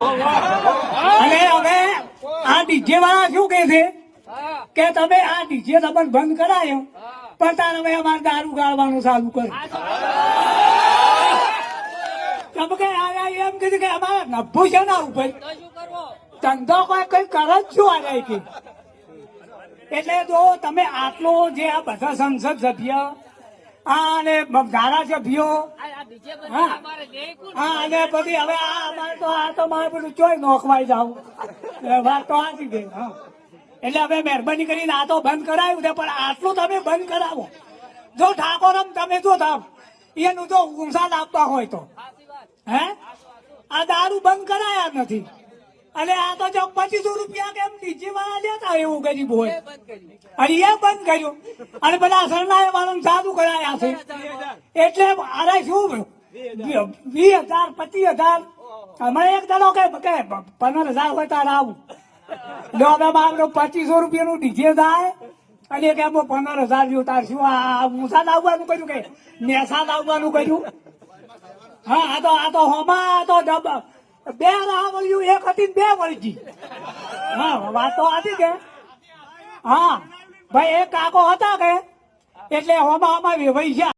અને હવે આ ડીજે વાળા શું કે છે કે તમે આ ડીજે તમને બંધ કરાયો પણ તાર હવે અમારે દારૂ ગાળવાનું ચાલુ કર. તમે કે એમ કીધું કે અમારે નભું છે ને ઉપર ધંધો કોઈ કઈ કરે જ શું આ કે. એટલે જો તમે આટલો જે આ બધા સંસદ સભ્ય અને ધારાસભ્યો અને પછી હવે અમારે તો મારે બધું ચોય નોખવાઈ જાવ વાત તો આથી ગઈ. એટલે હવે મહેરબાની કરીને આ તો બંધ કરાવ્યું છે પણ આટલું તમે બંધ કરાવો. જો ઠાકોરમ તમે જો થાવ એનું જો ઉંસાદ આપવા હોય તો હે આ દારૂ બંધ કરાયા નથી. અને આ તો જો 2500 રૂપિયા કેમ ડીજે વાળા લેતા એવું ગરીબ હોય અને એ બંધ કર્યું અને બધા સરનાયા વાળાને સાદું કરાયા છે. એટલે અરે શું 20,000 25,000 અમારે એક દડો કે 15,000 હોય તારે આવું જો હવે મારે 2500 રૂપિયાનું ડીજે થાય અને કે 15,000 જેવું તાર શું આ મુસાદ આવવાનું કર્યું કે નેસાદ આવવાનું કર્યું. હા આ તો હોમાં તો બે રાહ વળ્યું એક હતી બે વળી ગઈ. હા વાત તો હતી કે હા ભાઈ એક કાકો હતા કે એટલે હોમાં વેવાઈ ગયા.